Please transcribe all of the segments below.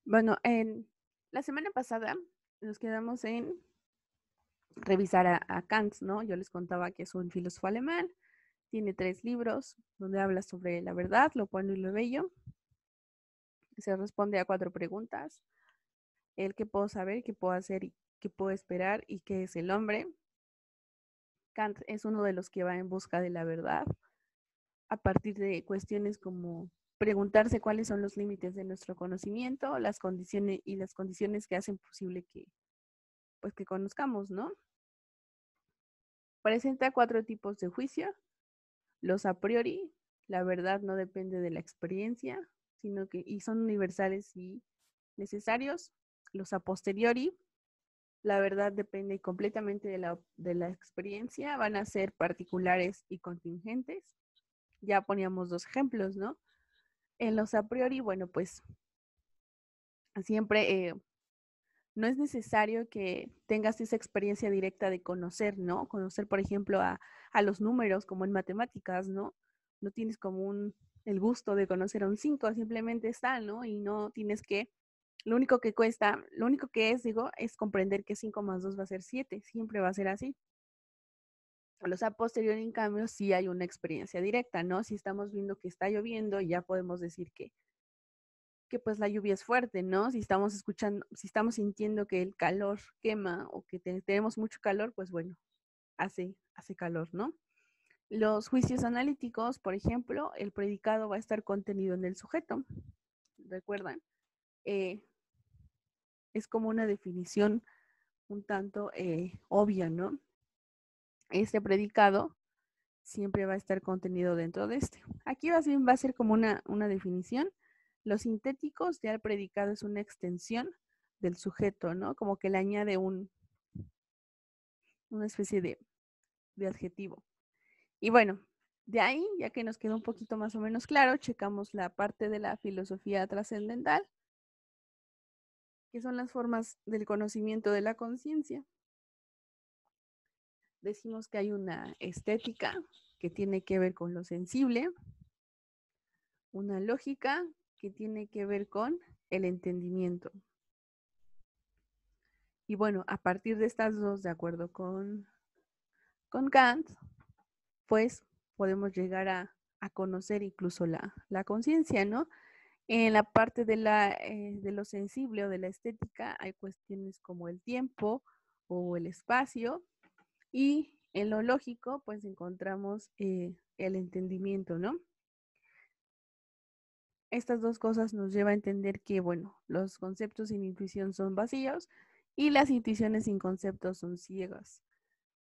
Bueno, en la semana pasada nos quedamos en revisar a Kant, ¿no? Yo les contaba que es un filósofo alemán, tiene 3 libros donde habla sobre la verdad, lo bueno y lo bello. Se responde a 4 preguntas: el qué puedo saber, qué puedo hacer y qué puedo esperar y qué es el hombre. Kant es uno de los que va en busca de la verdad a partir de cuestiones como preguntarse cuáles son los límites de nuestro conocimiento, las condiciones que hacen posible que, pues, que conozcamos, ¿no? Presenta 4 tipos de juicio: los a priori, la verdad no depende de la experiencia, sino que y son universales y necesarios. Los a posteriori, la verdad depende completamente de la experiencia, van a ser particulares y contingentes. Ya poníamos 2 ejemplos, ¿no? En los a priori, bueno, pues siempre no es necesario que tengas esa experiencia directa de conocer, ¿no? Conocer, por ejemplo, a los números, como en matemáticas, ¿no? No tienes como el gusto de conocer a un 5, simplemente está, ¿no? Y no tienes que, lo único que cuesta, lo único que es, digo, es comprender que 5 más 2 va a ser 7, siempre va a ser así. Los a posteriori, en cambio, sí hay una experiencia directa, ¿no? Si estamos viendo que está lloviendo, ya podemos decir que pues la lluvia es fuerte, ¿no? Si estamos escuchando, si estamos sintiendo que el calor quema o que tenemos mucho calor, pues bueno, hace calor, ¿no? Los juicios analíticos, por ejemplo, el predicado va a estar contenido en el sujeto. ¿Recuerdan? Eh, es como una definición un tanto obvia, ¿no? Este predicado siempre va a estar contenido dentro de este. Aquí va a ser como una definición. Los sintéticos, ya el predicado es una extensión del sujeto, ¿no? Como que le añade una especie de adjetivo. Y bueno, de ahí, ya que nos quedó un poquito más o menos claro, checamos la parte de la filosofía trascendental, que son las formas del conocimiento de la conciencia. Decimos que hay una estética que tiene que ver con lo sensible, una lógica que tiene que ver con el entendimiento. Y bueno, a partir de estas dos, de acuerdo con Kant, pues podemos llegar a conocer incluso la conciencia, ¿no? En la parte de lo sensible o de la estética hay cuestiones como el tiempo o el espacio, y en lo lógico pues encontramos el entendimiento, ¿no? Estas dos cosas nos llevan a entender que, bueno, los conceptos sin intuición son vacíos y las intuiciones sin conceptos son ciegas.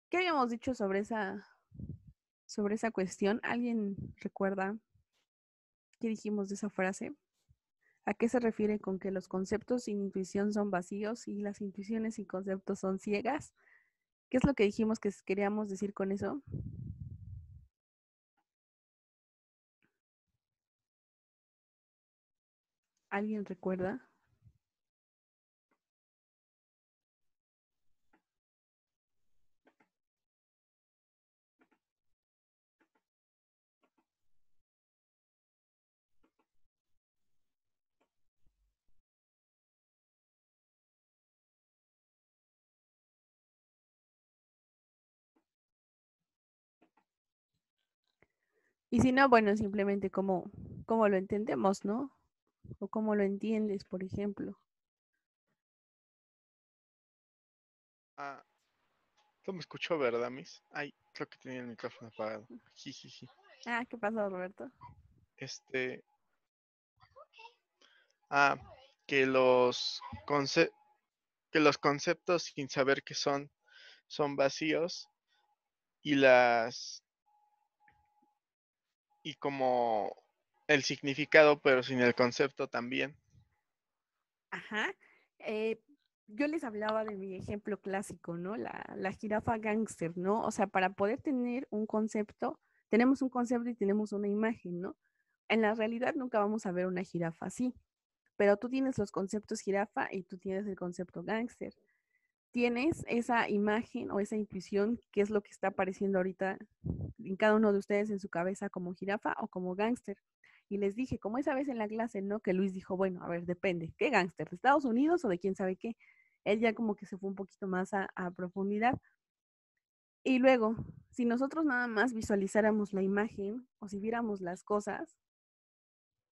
¿Qué habíamos dicho sobre esa cuestión? ¿Alguien recuerda qué dijimos de esa frase? ¿A qué se refiere con que los conceptos sin intuición son vacíos y las intuiciones sin conceptos son ciegas? ¿Qué es lo que dijimos que queríamos decir con eso? ¿Alguien recuerda? Y si no, bueno, simplemente cómo lo entendemos, ¿no? O cómo lo entiendes, por ejemplo. Ah, tú me escuchó, ¿verdad, Miss? Ay, creo que tenía el micrófono apagado. Jijiji. Ah, ¿qué pasó, Roberto? Este, ah, que los conce- que los conceptos sin saber qué son vacíos y y como el significado, pero sin el concepto también. Ajá. Eh, yo les hablaba de mi ejemplo clásico, ¿no? La jirafa gángster, ¿no? O sea, para poder tener un concepto, tenemos un concepto y tenemos una imagen, ¿no? En la realidad nunca vamos a ver una jirafa así, pero tú tienes los conceptos jirafa y tú tienes el concepto gángster. Tienes esa imagen o esa intuición, que es lo que está apareciendo ahorita en cada uno de ustedes en su cabeza como jirafa o como gángster. Y les dije, como esa vez en la clase, ¿no? Que Luis dijo, bueno, a ver, depende, ¿qué gángster? ¿De Estados Unidos o de quién sabe qué? Él ya como que se fue un poquito más a profundidad. Y luego, si nosotros nada más visualizáramos la imagen o si viéramos las cosas,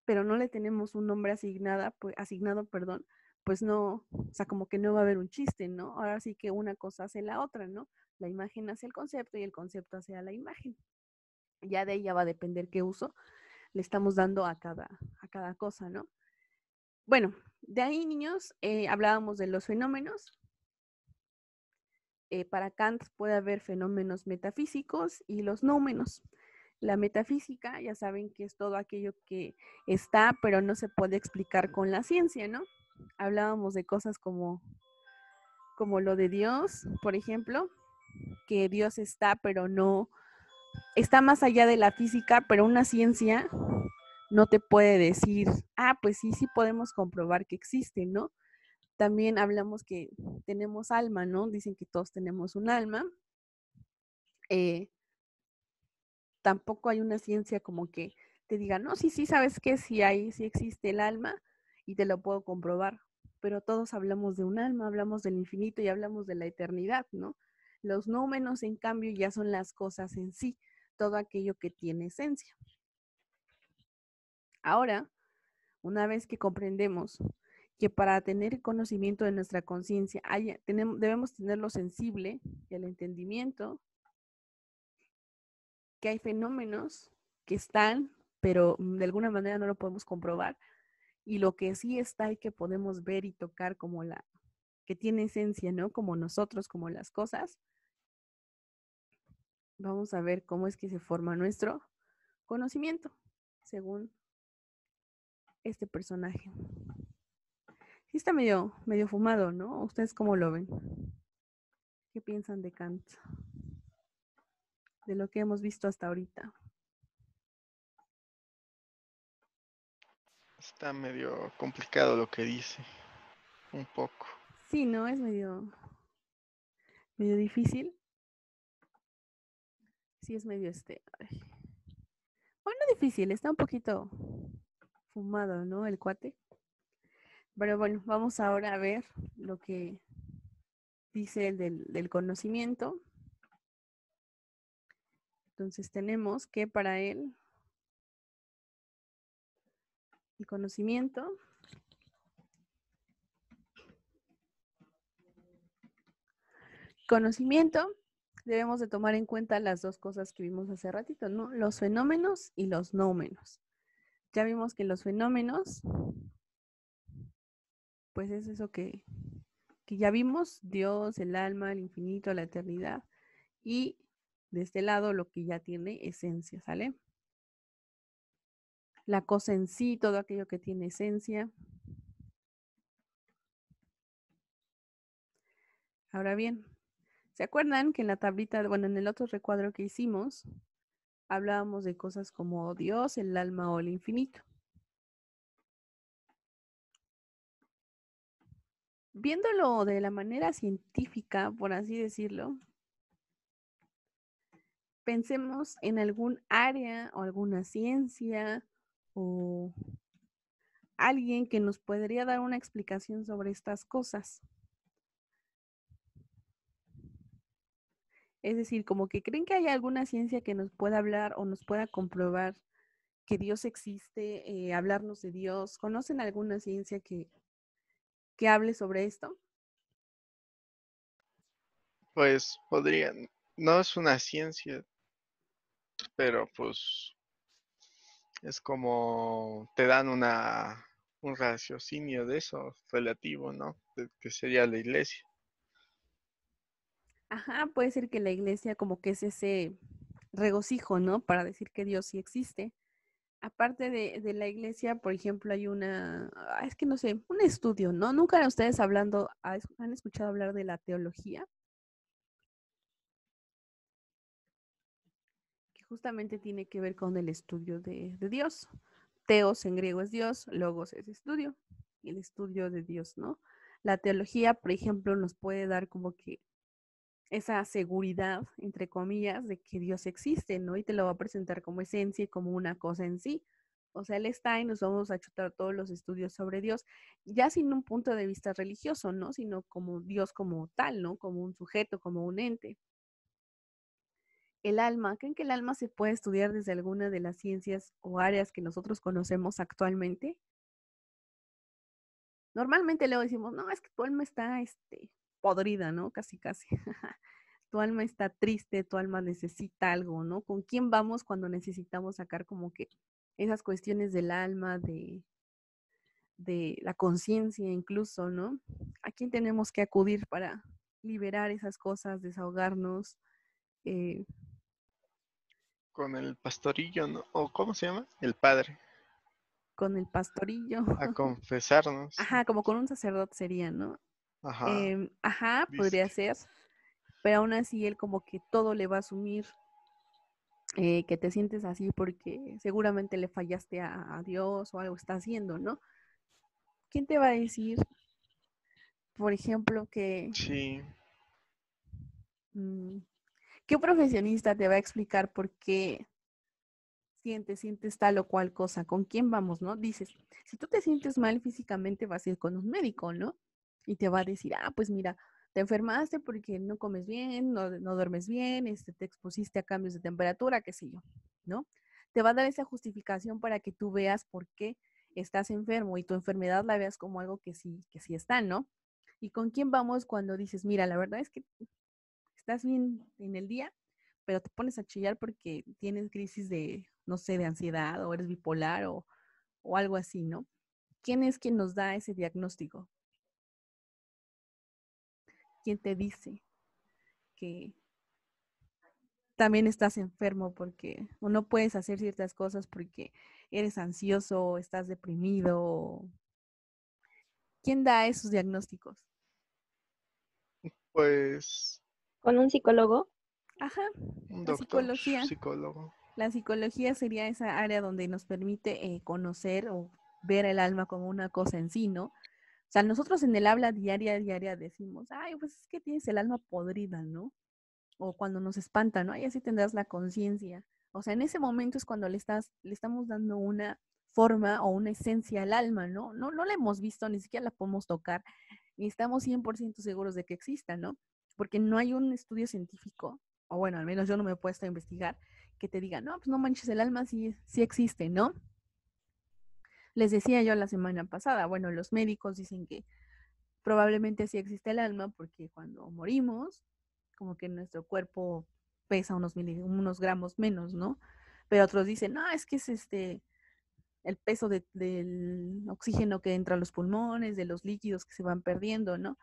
pero no le tenemos un nombre asignado, perdón, pues no, o sea, como que no va a haber un chiste, ¿no? Ahora sí que una cosa hace la otra, ¿no? La imagen hace el concepto y el concepto hace a la imagen. Ya de ahí ya va a depender qué uso le estamos dando a cada cosa, ¿no? Bueno, de ahí, niños, hablábamos de los fenómenos. Para Kant puede haber fenómenos metafísicos y los nómenos. La metafísica, ya saben que es todo aquello que está, pero no se puede explicar con la ciencia, ¿no? Hablábamos de cosas como lo de Dios, por ejemplo, que Dios está, pero no, está más allá de la física, pero una ciencia no te puede decir, ah, pues sí, sí podemos comprobar que existe, ¿no? También hablamos que tenemos alma, ¿no? Dicen que todos tenemos un alma. Tampoco hay una ciencia como que te diga, no, sí, sí, sabes que sí existe el alma y te lo puedo comprobar. Pero todos hablamos de un alma, hablamos del infinito y hablamos de la eternidad, ¿no? Los números, en cambio, ya son las cosas en sí, todo aquello que tiene esencia. Ahora, una vez que comprendemos que para tener conocimiento de nuestra conciencia debemos tenerlo sensible, el entendimiento, que hay fenómenos que están, pero de alguna manera no lo podemos comprobar, y lo que sí está y que podemos ver y tocar como que tiene esencia, ¿no? Como nosotros, como las cosas. Vamos a ver cómo es que se forma nuestro conocimiento, según este personaje. Sí está medio fumado, ¿no? ¿Ustedes cómo lo ven? ¿Qué piensan de Kant? De lo que hemos visto hasta ahorita. Está medio complicado lo que dice, un poco. Sí, ¿no? Es medio difícil. Sí, es medio bueno, difícil, está un poquito fumado, ¿no? El cuate. Pero bueno, vamos ahora a ver lo que dice el del conocimiento. Entonces tenemos que para él el conocimiento debemos de tomar en cuenta las dos cosas que vimos hace ratito, ¿no? Los fenómenos y los nómenos. Ya vimos que los fenómenos, pues es eso que ya vimos, Dios, el alma, el infinito, la eternidad, y de este lado lo que ya tiene esencia, ¿sale? La cosa en sí, todo aquello que tiene esencia. Ahora bien, ¿se acuerdan que en la tablita, bueno, en el otro recuadro que hicimos, hablábamos de cosas como Dios, el alma o el infinito? Viéndolo de la manera científica, por así decirlo, pensemos en algún área o alguna ciencia o alguien que nos podría dar una explicación sobre estas cosas. Es decir, como que creen que hay alguna ciencia que nos pueda hablar o nos pueda comprobar que Dios existe, hablarnos de Dios. ¿Conocen alguna ciencia que hable sobre esto? Pues podrían, no es una ciencia, pero pues es como te dan un raciocinio de eso relativo, ¿no? Que sería la iglesia. Ajá, puede ser que la iglesia como que es ese regocijo, ¿no? Para decir que Dios sí existe. Aparte de la iglesia, por ejemplo, hay es que no sé, un estudio, ¿no? Nunca ustedes han escuchado hablar de la teología, que justamente tiene que ver con el estudio de Dios. Teos en griego es Dios, logos es estudio, y el estudio de Dios, ¿no? La teología, por ejemplo, nos puede dar como que esa seguridad, entre comillas, de que Dios existe, ¿no? Y te lo va a presentar como esencia y como una cosa en sí. O sea, Él está y nos vamos a chutar todos los estudios sobre Dios, ya sin un punto de vista religioso, ¿no? Sino como Dios como tal, ¿no? Como un sujeto, como un ente. El alma, ¿creen que el alma se puede estudiar desde alguna de las ciencias o áreas que nosotros conocemos actualmente? Normalmente luego decimos, no, es que tu alma está podrida, ¿no? Casi, casi. Tu alma está triste, tu alma necesita algo, ¿no? ¿Con quién vamos cuando necesitamos sacar como que esas cuestiones del alma, de la conciencia incluso, ¿no? ¿A quién tenemos que acudir para liberar esas cosas, desahogarnos? Eh, Con el pastorillo, ¿no? ¿O cómo se llama? El padre. con el pastorillo. A confesarnos. Ajá, como con un sacerdote sería, ¿no? Ajá, Ajá, podría dizque. ser, pero aún así él como que todo le va a asumir, que te sientes así porque seguramente le fallaste a Dios o algo está haciendo, ¿no? ¿Quién te va a decir, por ejemplo, Sí, mm, qué profesionista te va a explicar por qué sientes tal o cual cosa? ¿Con quién vamos, no? Dices, si tú te sientes mal físicamente, vas a ir con un médico, ¿no? Y te va a decir, pues mira, te enfermaste porque no comes bien, no duermes bien, te expusiste a cambios de temperatura, qué sé yo, ¿no? Te va a dar esa justificación para que tú veas por qué estás enfermo y tu enfermedad la veas como algo que sí está, ¿no? ¿Y con quién vamos cuando dices, mira, la verdad es que estás bien en el día, pero te pones a chillar porque tienes crisis de, no sé, de ansiedad o eres bipolar o algo así, ¿no? ¿Quién es quien nos da ese diagnóstico? ¿Quién te dice que también estás enfermo porque o no puedes hacer ciertas cosas porque eres ansioso, estás deprimido? ¿Quién da esos diagnósticos? pues ¿Con un psicólogo? Ajá, un la doctor, psicología. psicólogo. La psicología sería esa área donde nos permite conocer o ver el alma como una cosa en sí, ¿no? O sea, nosotros en el habla diaria decimos, ay, pues es que tienes el alma podrida, ¿no? O cuando nos espanta, ¿no? Y así tendrás la conciencia. O sea, en ese momento es cuando le estamos dando una forma o una esencia al alma, ¿no? No la hemos visto, ni siquiera la podemos tocar, ni estamos 100% seguros de que exista, ¿no? Porque no hay un estudio científico, o bueno, al menos yo no me he puesto a investigar, que te diga, no, pues no manches, el alma sí existe, ¿no? Les decía yo la semana pasada, bueno, los médicos dicen que probablemente sí existe el alma porque cuando morimos, como que nuestro cuerpo pesa unos gramos menos, ¿no? Pero otros dicen, no, es que es el peso del oxígeno que entra a los pulmones, de los líquidos que se van perdiendo, ¿no?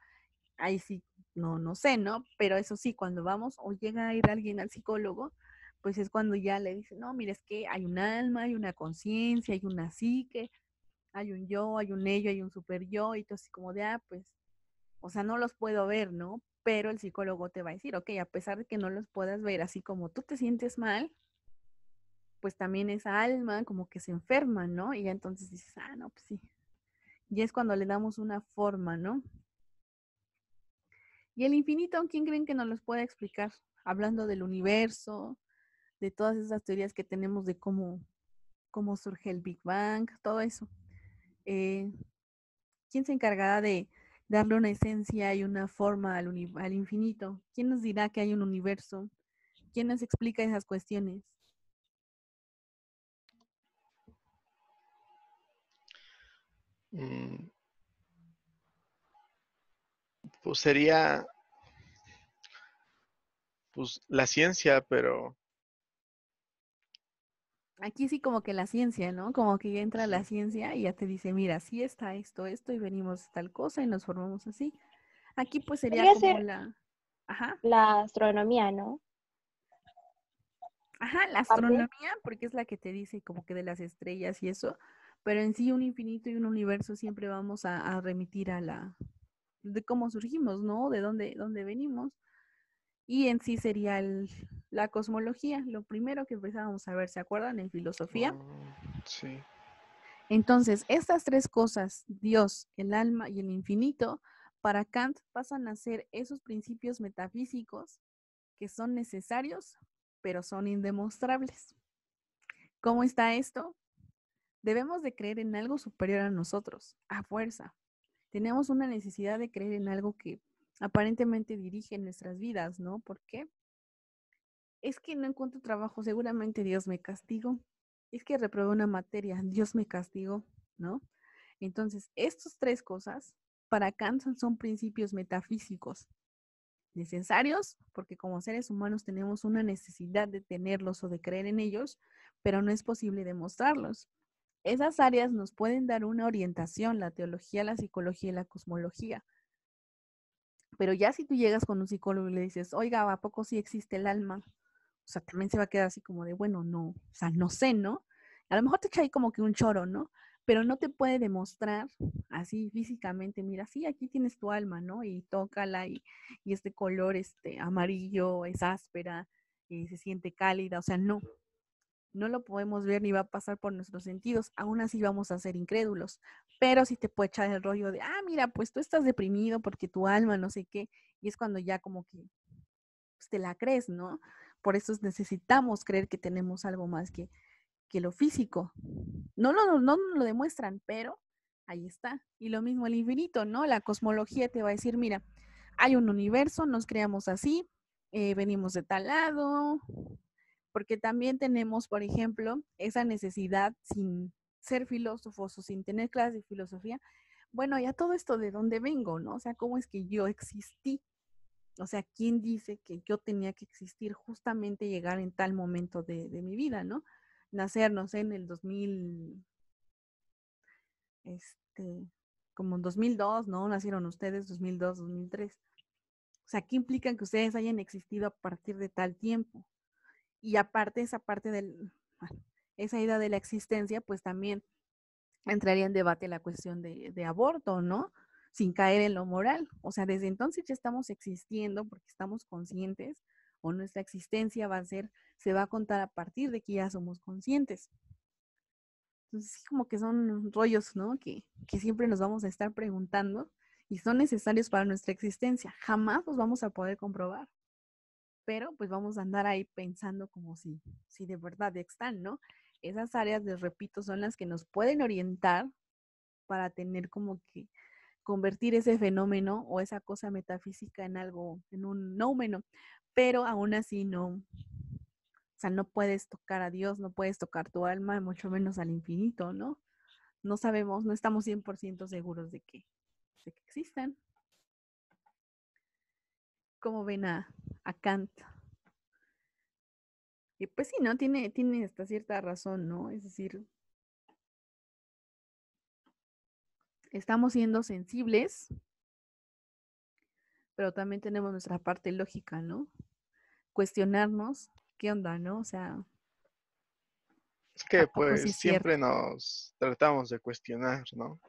Ahí sí, no sé, ¿no? Pero eso sí, cuando vamos o llega a ir alguien al psicólogo, pues es cuando ya le dicen, no, mira, es que hay un alma, hay una conciencia, hay una psique, hay un yo, hay un ello, hay un super yo, y todo así como de, pues, o sea, no los puedo ver, ¿no? Pero el psicólogo te va a decir, ok, a pesar de que no los puedas ver, así como tú te sientes mal, pues también esa alma como que se enferma, ¿no? Y ya entonces dices, no, pues sí. Y es cuando le damos una forma, ¿no? Y el infinito, ¿quién creen que nos los puede explicar? Hablando del universo, de todas esas teorías que tenemos de cómo surge el Big Bang, todo eso. Eh, ¿Quién se encargará de darle una esencia y una forma al infinito? ¿Quién nos dirá que hay un universo? ¿Quién nos explica esas cuestiones? Mm, pues sería pues la ciencia, pero Aquí sí como que la ciencia, ¿no? Como que entra la sí. ciencia y ya te dice, mira, así está esto, y venimos de tal cosa y nos formamos así. Aquí pues sería Podría como ser ajá, la astronomía, ¿no? la Parte. astronomía, porque es la que te dice como que de las estrellas y eso, pero en sí un infinito y un universo siempre vamos a remitir de cómo surgimos, ¿no? De dónde venimos. Y en sí sería la cosmología, lo primero que empezábamos a ver, ¿se acuerdan? En filosofía. Sí. Entonces, estas tres cosas, Dios, el alma y el infinito, para Kant pasan a ser esos principios metafísicos que son necesarios, pero son indemostrables. ¿Cómo está esto? Debemos de creer en algo superior a nosotros, a fuerza. Tenemos una necesidad de creer en algo que aparentemente dirige nuestras vidas, ¿no? ¿Por qué? Es que no encuentro trabajo, seguramente Dios me castigó. Es que reprobé una materia, Dios me castigó, ¿no? Entonces, estas tres cosas para Kant son principios metafísicos necesarios, porque como seres humanos tenemos una necesidad de tenerlos o de creer en ellos, pero no es posible demostrarlos. Esas áreas nos pueden dar una orientación, la teología, la psicología y la cosmología. Pero ya si tú llegas con un psicólogo y le dices, oiga, ¿a poco sí existe el alma? O sea, también se va a quedar así como de, bueno, no, o sea, no sé, ¿no? A lo mejor te echa ahí como que un choro, ¿no? Pero no te puede demostrar así físicamente, mira, sí, aquí tienes tu alma, ¿no? Y tócala y este color amarillo es áspera y se siente cálida, o sea, no lo podemos ver ni va a pasar por nuestros sentidos, aún así vamos a ser incrédulos, pero si te puede echar el rollo de, mira, pues tú estás deprimido porque tu alma no sé qué, y es cuando ya como que pues, te la crees, ¿no? Por eso necesitamos creer que tenemos algo más que lo físico. No lo demuestran, pero ahí está. Y lo mismo el infinito, ¿no? La cosmología te va a decir, mira, hay un universo, nos creamos así, venimos de tal lado, porque también tenemos, por ejemplo, esa necesidad sin ser filósofos o sin tener clases de filosofía. Bueno, ya todo esto de dónde vengo, ¿no? O sea, ¿cómo es que yo existí? O sea, ¿quién dice que yo tenía que existir justamente llegar en tal momento de mi vida, ¿no? Nacer, no sé, en el 2000, este, como en 2002, ¿no? Nacieron ustedes 2002, 2003. O sea, ¿qué implica que ustedes hayan existido a partir de tal tiempo? Y aparte, esa parte esa idea de la existencia, pues también entraría en debate la cuestión de aborto, ¿no? Sin caer en lo moral. O sea, desde entonces ya estamos existiendo porque estamos conscientes o nuestra existencia se va a contar a partir de que ya somos conscientes. Entonces, sí, como que son rollos, ¿no? Que siempre nos vamos a estar preguntando y son necesarios para nuestra existencia. Jamás los vamos a poder comprobar, pero pues vamos a andar ahí pensando como si de verdad están, ¿no? Esas áreas, les repito, son las que nos pueden orientar para tener como que convertir ese fenómeno o esa cosa metafísica en algo, en un nómeno, pero aún así no, o sea, no puedes tocar a Dios, no puedes tocar tu alma, mucho menos al infinito, ¿no? No sabemos, no estamos 100% seguros de que existan. ¿Cómo ven a Kant? Y pues sí, ¿no? Tiene hasta cierta razón, ¿no? Es decir, estamos siendo sensibles, pero también tenemos nuestra parte lógica, ¿no? Cuestionarnos, ¿qué onda, no? O sea, Es ¿a que poco sí pues es siempre cierto? nos tratamos de cuestionar, ¿no?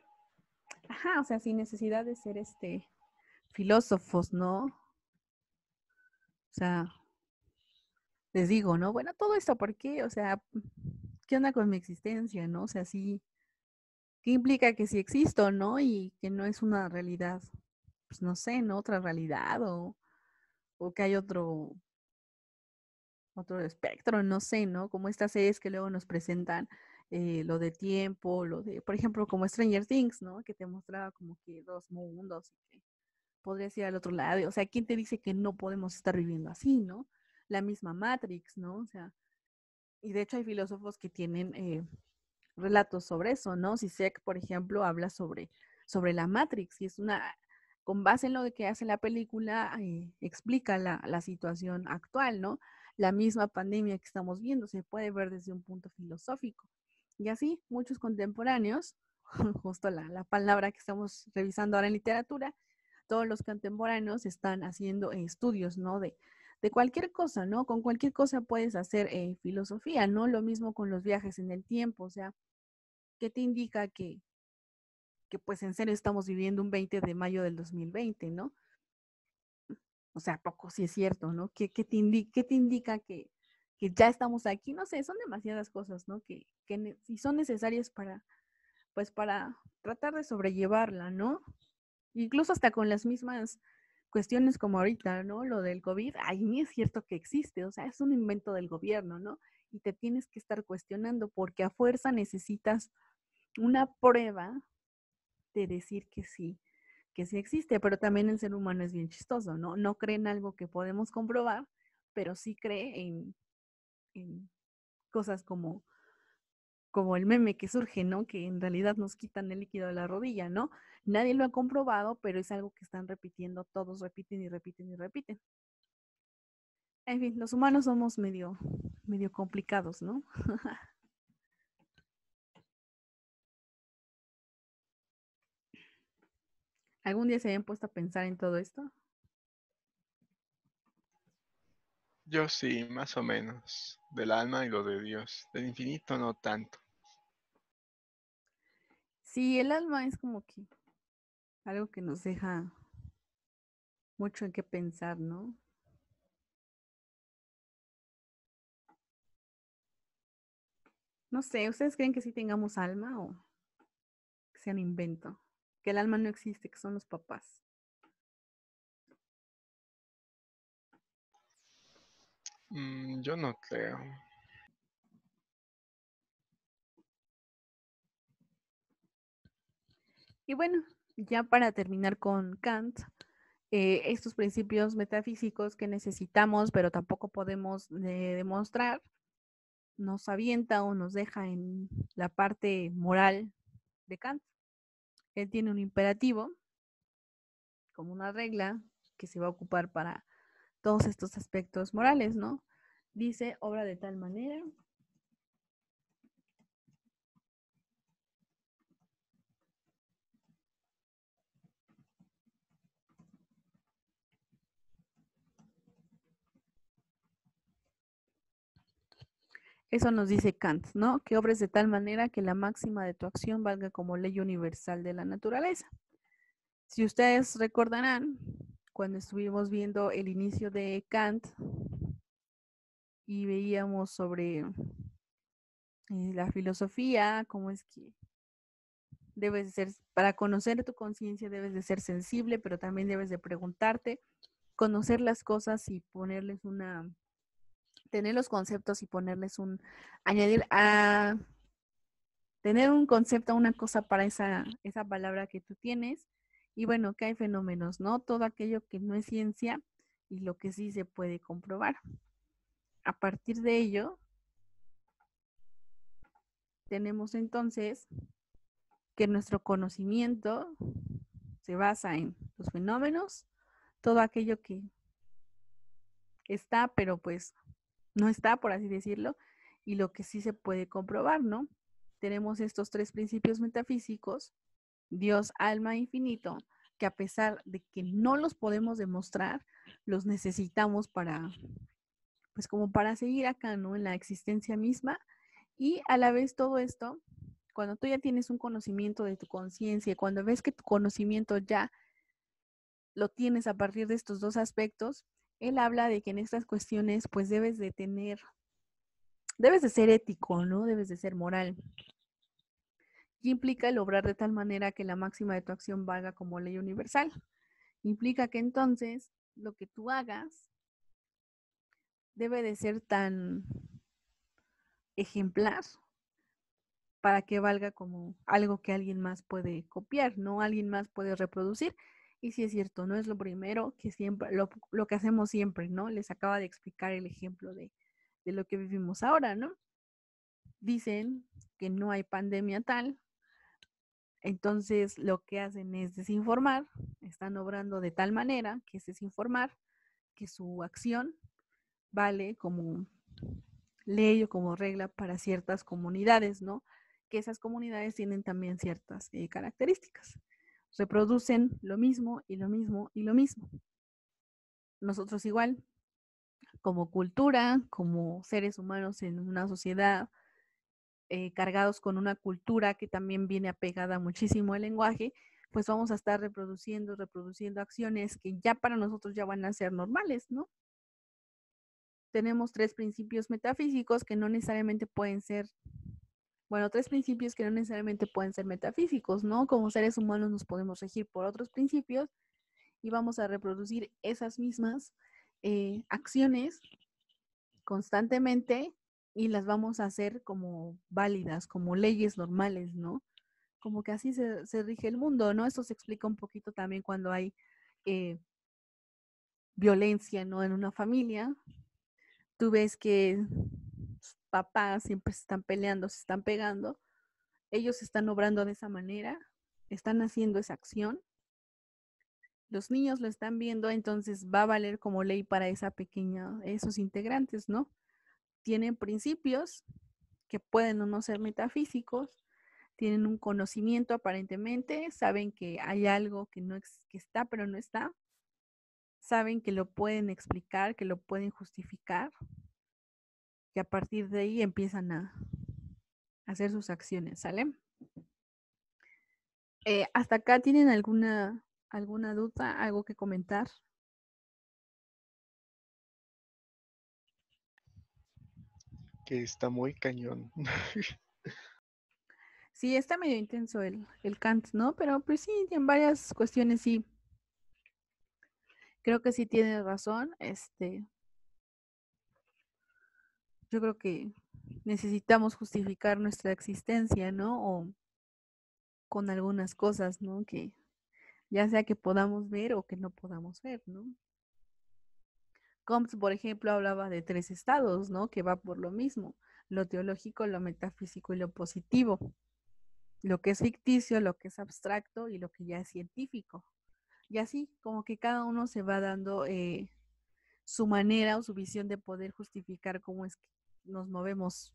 Ajá, o sea, sin necesidad de ser filósofos, ¿no? O sea, les digo, ¿no? Bueno, todo esto, ¿por qué? O sea, ¿qué onda con mi existencia, no? O sea, sí, ¿qué implica que sí existo, no? Y que no es una realidad, pues no sé, ¿no? Otra realidad o que hay otro espectro, no sé, ¿no? Como estas series que luego nos presentan lo de tiempo, por ejemplo, como Stranger Things, ¿no? Que te mostraba como que dos mundos y que podrías ir al otro lado. O sea, ¿quién te dice que no podemos estar viviendo así, ¿no? La misma Matrix, ¿no? O sea, y de hecho hay filósofos que tienen relatos sobre eso, ¿no? Zizek, por ejemplo, habla sobre la Matrix y con base en lo que hace la película, explica la situación actual, ¿no? La misma pandemia que estamos viendo se puede ver desde un punto filosófico. Y así, muchos contemporáneos, justo la palabra que estamos revisando ahora en literatura, todos los contemporáneos están haciendo estudios, ¿no? De cualquier cosa, ¿no? Con cualquier cosa puedes hacer filosofía, ¿no? Lo mismo con los viajes en el tiempo, o sea, ¿qué te indica que pues en serio estamos viviendo un 20 de mayo del 2020, ¿no? O sea, poco sí es cierto, ¿no? ¿Qué te indica que ya estamos aquí? No sé, son demasiadas cosas, ¿no? Si son necesarias pues para tratar de sobrellevarla, ¿no? Incluso hasta con las mismas cuestiones como ahorita, ¿no? Lo del COVID, ay, ni es cierto que existe, o sea, es un invento del gobierno, ¿no? y te tienes que estar cuestionando porque a fuerza necesitas una prueba de decir que sí existe, pero también el ser humano es bien chistoso, ¿no? No cree en algo que podemos comprobar, pero sí cree en cosas como el meme que surge, ¿no? Que en realidad nos quitan el líquido de la rodilla, ¿no? Nadie lo ha comprobado, pero es algo que están repitiendo, todos repiten y repiten y repiten. En fin, los humanos somos medio complicados, ¿no? ¿Algún día se habían puesto a pensar en todo esto? Yo sí, más o menos. Del alma y lo de Dios. Del infinito no tanto. Sí, el alma es como que algo que nos deja mucho en qué pensar, ¿no? No sé, ¿ustedes creen que sí tengamos alma o que sea un invento? Que el alma no existe, que son los papás. Yo no creo. Y bueno, ya para terminar con Kant, estos principios metafísicos que necesitamos, pero tampoco podemos demostrar, nos avienta o nos deja en la parte moral de Kant. Él tiene un imperativo como una regla que se va a ocupar para todos estos aspectos morales, ¿no? Dice, obra de tal manera eso nos dice Kant, ¿no? Que obres de tal manera que la máxima de tu acción valga como ley universal de la naturaleza. Si ustedes recordarán, cuando estuvimos viendo el inicio de Kant y veíamos sobre la filosofía, cómo es que debes de ser, para conocer tu conciencia debes de ser sensible, pero también debes de preguntarte, conocer las cosas y ponerles tener los conceptos y ponerles añadir a tener un concepto, una cosa para esa palabra que tú tienes. Y bueno, que hay fenómenos, ¿no? Todo aquello que no es ciencia y lo que sí se puede comprobar. A partir de ello, tenemos entonces que nuestro conocimiento se basa en los fenómenos, todo aquello que está, pero pues no está, por así decirlo, y lo que sí se puede comprobar, ¿no? Tenemos estos tres principios metafísicos, Dios, alma, infinito, que a pesar de que no los podemos demostrar, los necesitamos para, pues como para seguir acá, ¿no? En la existencia misma. Y a la vez todo esto, cuando tú ya tienes un conocimiento de tu conciencia, cuando ves que tu conocimiento ya lo tienes a partir de estos dos aspectos, él habla de que en estas cuestiones pues debes de ser ético, ¿no? Debes de ser moral. Y implica el obrar de tal manera que la máxima de tu acción valga como ley universal. Implica que entonces lo que tú hagas debe de ser tan ejemplar para que valga como algo que alguien más puede copiar, ¿no? Alguien más puede reproducir. Y sí es cierto, no es lo primero que siempre, lo que hacemos siempre, ¿no? Les acaba de explicar el ejemplo de lo que vivimos ahora, ¿no? Dicen que no hay pandemia tal, entonces lo que hacen es desinformar, están obrando de tal manera que es desinformar, que su acción vale como ley o como regla para ciertas comunidades, ¿no? Que esas comunidades tienen también ciertas características. Reproducen lo mismo y lo mismo y lo mismo. Nosotros igual, como cultura, como seres humanos en una sociedad, cargados con una cultura que también viene apegada muchísimo al lenguaje, pues vamos a estar reproduciendo acciones que ya para nosotros ya van a ser normales, ¿no? Tenemos tres principios metafísicos que no necesariamente pueden ser, bueno, tres principios que no necesariamente pueden ser metafísicos, ¿no? Como seres humanos nos podemos regir por otros principios y vamos a reproducir esas mismas acciones constantemente y las vamos a hacer como válidas, como leyes normales, ¿no? Como que así se rige el mundo, ¿no? Eso se explica un poquito también cuando hay violencia, ¿no? En una familia. Tú ves que sus papás siempre se están peleando, se están pegando. Ellos están obrando de esa manera, están haciendo esa acción. Los niños lo están viendo, entonces va a valer como ley para esa pequeña, esos integrantes, ¿no? Tienen principios que pueden o no ser metafísicos, tienen un conocimiento aparentemente, saben que hay algo que no que está pero no está, saben que lo pueden explicar, que lo pueden justificar, que a partir de ahí empiezan a hacer sus acciones, ¿sale? ¿Hasta acá tienen alguna duda, algo que comentar? Que está muy cañón. Sí, está medio intenso el Kant, ¿no? Pero pues sí, en varias cuestiones sí. Creo que sí tienes razón. Yo creo que necesitamos justificar nuestra existencia, ¿no? O con algunas cosas, ¿no? Que ya sea que podamos ver o que no podamos ver, ¿no? Comte, por ejemplo, hablaba de 3 estados, ¿no? Que va por lo mismo, lo teológico, lo metafísico y lo positivo, lo que es ficticio, lo que es abstracto y lo que ya es científico. Y así, como que cada uno se va dando su manera o su visión de poder justificar cómo es que nos movemos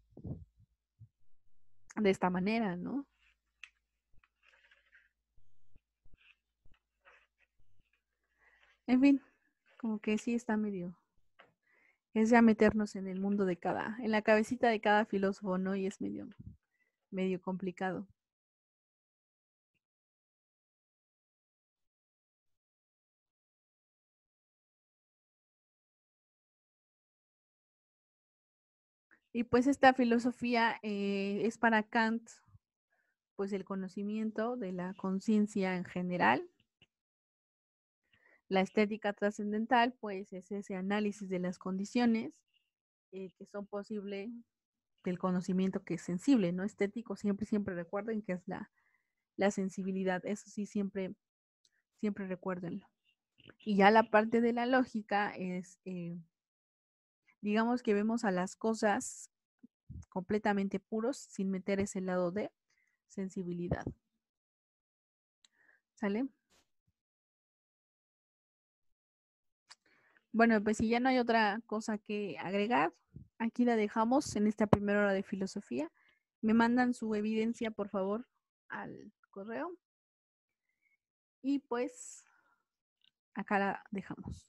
de esta manera, ¿no? En fin, como que sí está medio, es ya meternos en el mundo de en la cabecita de cada filósofo, ¿no? Y es medio complicado. Y pues esta filosofía es para Kant, pues el conocimiento de la conciencia en general. La estética trascendental, pues es ese análisis de las condiciones que son posibles del conocimiento que es sensible, ¿no? Estético, siempre recuerden que es la sensibilidad, eso sí, siempre recuérdenlo. Y ya la parte de la lógica es, digamos que vemos a las cosas completamente puros sin meter ese lado de sensibilidad. ¿Sale? Bueno, pues si ya no hay otra cosa que agregar, aquí la dejamos en esta primera hora de filosofía. Me mandan su evidencia, por favor, al correo. Y pues acá la dejamos.